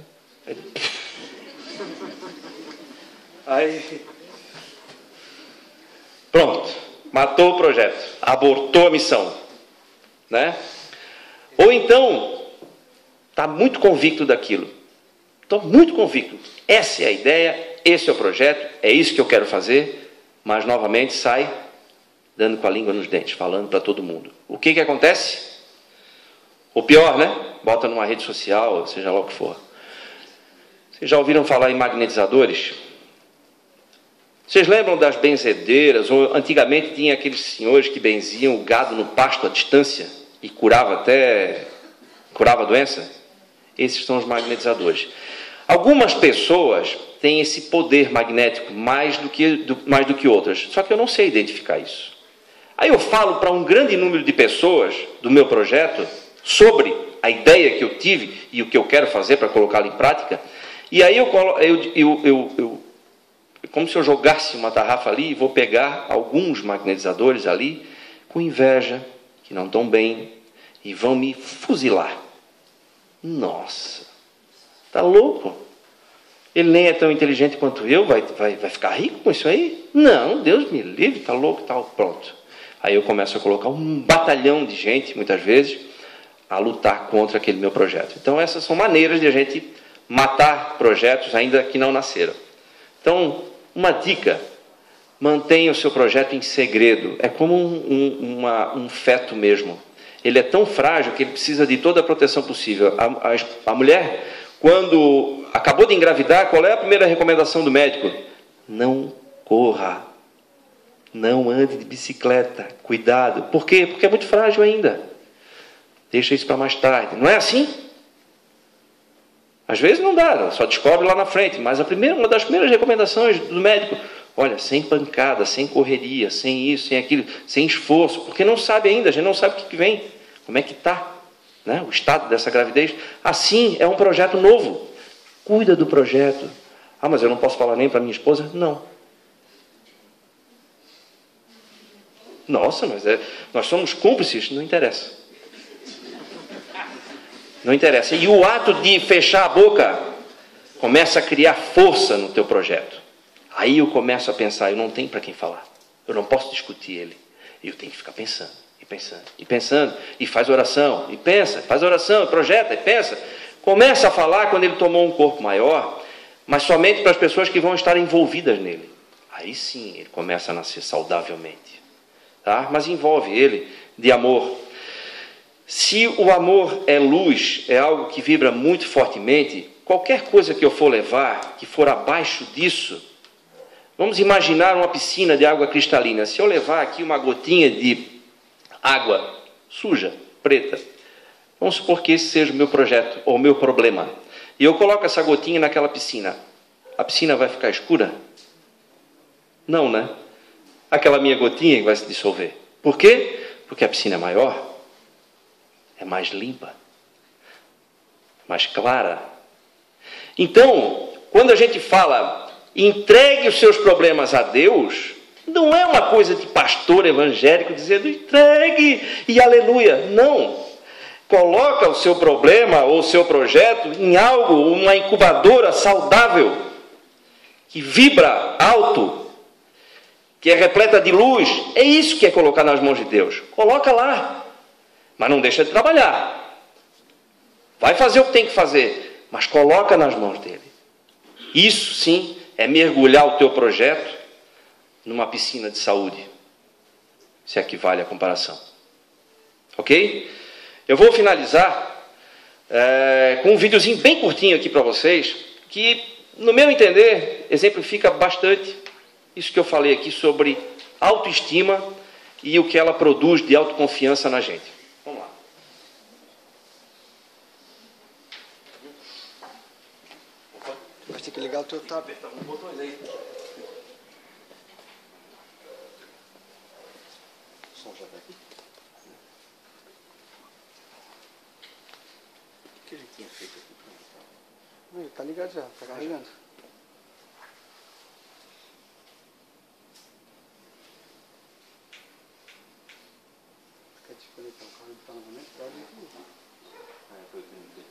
Aí, pronto, matou o projeto, abortou a missão, né? Ou então, está muito convicto daquilo, estou muito convicto, essa é a ideia, esse é o projeto, é isso que eu quero fazer, mas novamente sai dando com a língua nos dentes, falando para todo mundo. O que acontece? O pior, né? Bota numa rede social, seja lá o que for. Vocês já ouviram falar em magnetizadores? Vocês lembram das benzedeiras? Ou antigamente tinha aqueles senhores que benziam o gado no pasto à distância e curava a doença? Esses são os magnetizadores. Algumas pessoas têm esse poder magnético mais do que outras, só que eu não sei identificar isso. Aí eu falo para um grande número de pessoas do meu projeto sobre a ideia que eu tive e o que eu quero fazer para colocá-la em prática, e aí como se eu jogasse uma tarrafa ali e vou pegar alguns magnetizadores ali com inveja, que não estão bem, e vão me fuzilar. Nossa, tá louco? Ele nem é tão inteligente quanto eu, vai ficar rico com isso aí? Não, Deus me livre, tá louco, tal, pronto. Aí eu começo a colocar um batalhão de gente, muitas vezes, a lutar contra aquele meu projeto. Então essas são maneiras de a gente matar projetos ainda que não nasceram. Então, uma dica, mantenha o seu projeto em segredo. É como um feto mesmo. Ele é tão frágil que ele precisa de toda a proteção possível. A mulher, quando acabou de engravidar, qual é a primeira recomendação do médico? Não corra. Não ande de bicicleta. Cuidado. Por quê? Porque é muito frágil ainda. Deixa isso para mais tarde. Não é assim? Às vezes não dá, só descobre lá na frente. Mas uma das primeiras recomendações do médico, olha, sem pancada, sem correria, sem isso, sem aquilo, sem esforço, porque não sabe ainda, a gente não sabe o que vem, como é que está, né, o estado dessa gravidez. Assim, é um projeto novo. Cuida do projeto. Ah, mas eu não posso falar nem para minha esposa? Não. Nossa, mas nós somos cúmplices? Não interessa. Não interessa. E o ato de fechar a boca começa a criar força no teu projeto. Aí eu começo a pensar, eu não tenho para quem falar. Eu não posso discutir ele. Eu tenho que ficar pensando, e pensando, e pensando. E faz oração, e pensa, faz oração, e projeta, e pensa. Começa a falar quando ele tomou um corpo maior, mas somente para as pessoas que vão estar envolvidas nele. Aí sim ele começa a nascer saudavelmente. Tá? Mas envolve ele de amor. Se o amor é luz, é algo que vibra muito fortemente, qualquer coisa que eu for levar, que for abaixo disso, vamos imaginar uma piscina de água cristalina. Se eu levar aqui uma gotinha de água suja, preta, vamos supor que esse seja o meu projeto, ou o meu problema, e eu coloco essa gotinha naquela piscina, a piscina vai ficar escura? Não, né? Aquela minha gotinha vai se dissolver. Por quê? Porque a piscina é maior, é mais limpa, mais clara. Então, quando a gente fala entregue os seus problemas a Deus, não é uma coisa de pastor evangélico dizendo entregue e aleluia. Não. Coloca o seu problema ou o seu projeto em algo, uma incubadora saudável, que vibra alto, que é repleta de luz. É isso que é colocar nas mãos de Deus. Coloca lá. Mas não deixa de trabalhar. Vai fazer o que tem que fazer, mas coloca nas mãos dele. Isso sim é mergulhar o teu projeto numa piscina de saúde, se equivale à comparação. Ok? Eu vou finalizar com um videozinho bem curtinho aqui para vocês, que, no meu entender, exemplifica bastante isso que eu falei aqui sobre autoestima e o que ela produz de autoconfiança na gente. Vamos lá. Opa. Mas tem que ligar o teu tab. Apertar um botões aí. O som já tá aqui? O que ele tinha feito aqui? Não, tá ligado já, tá carregando. Quer desconectar o carro e botar novamente? Pode ir aqui. Foi o que ele dele.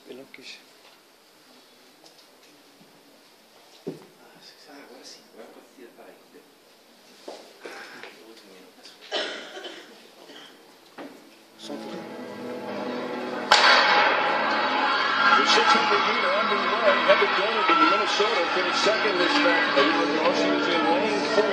Ele não quis. Agora sim, agora pode tirar aí. Som tudo. The 600-meter underway. Heather Dornick in Minnesota finished second this time. Illinois is in lane 4.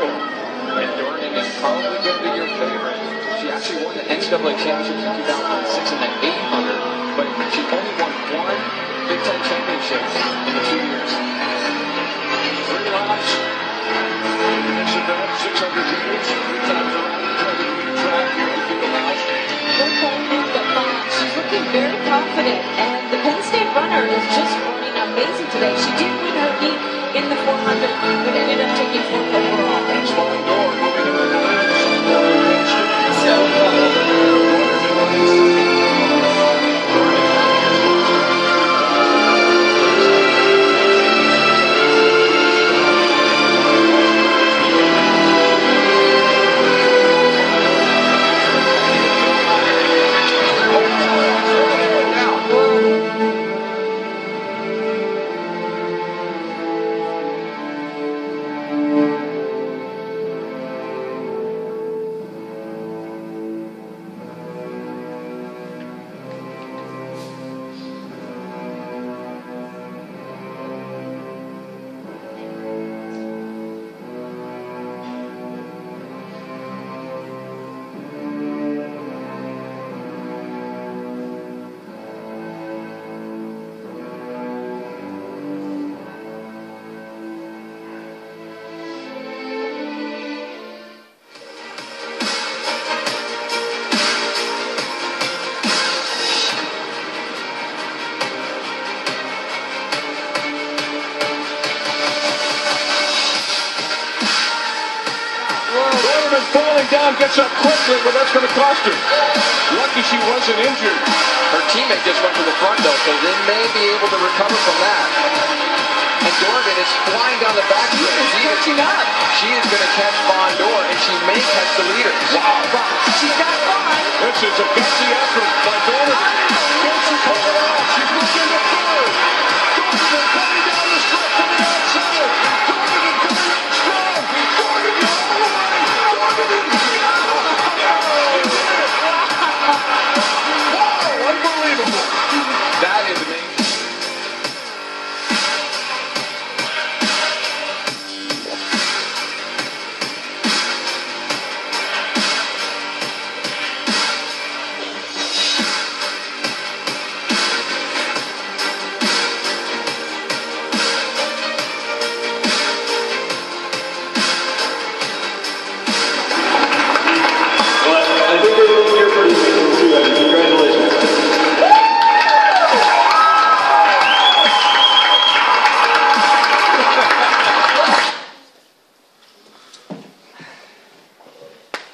And Dornick is probably going to be your favorite. She actually won the NCAA championship in 2006 in the 800, but she only won one Big Ten championship in the 2 years. 3 laps. This event, 600 meters, 3 times around the 200-meter track here at the field house. We're told that she's looking very confident, and the Penn State runner is just running amazing today. She did win her heat in the 400, but ended up taking 4th overall. That's Fine Door moving to the line. Falling down, gets up quickly, but that's going to cost her. Lucky she wasn't injured. Her teammate just went to the front though, so they may be able to recover from that. And Dorgan is flying down the back. She is catching up. She is going to catch Von Dor, and she may catch the leader. Wow. She's got Vaughn. This is a gutsy effort by Donovan. Can she pull it off? She's looking to third. Donovan coming down the stretch to the outside. Donovan coming out strong. Donovan all the way. Donovan. Wow, unbelievable. That is amazing. I think we're going to hear pretty soon too, Eddie. Congratulations.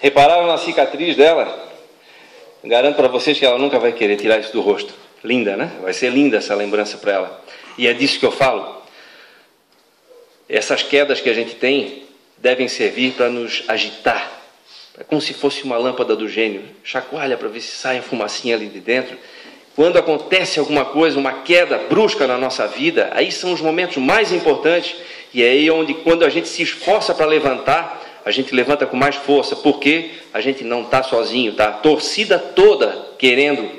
Repararam na cicatriz dela? Garanto para vocês que ela nunca vai querer tirar isso do rosto. Linda, né? Vai ser linda essa lembrança para ela. E é disso que eu falo. Essas quedas que a gente tem devem servir para nos agitar. É como se fosse uma lâmpada do gênio. Chacoalha para ver se sai a fumacinha ali de dentro. Quando acontece alguma coisa, uma queda brusca na nossa vida, aí são os momentos mais importantes. E é aí onde, quando a gente se esforça para levantar, a gente levanta com mais força, porque a gente não está sozinho, tá? A torcida toda querendo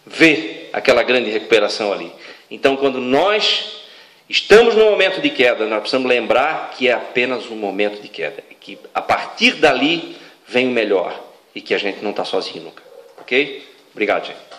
ver aquela grande recuperação ali. Então, quando nós estamos no momento de queda, nós precisamos lembrar que é apenas um momento de queda. Que a partir dali vem o melhor. E que a gente não está sozinho nunca. Ok? Obrigado, gente.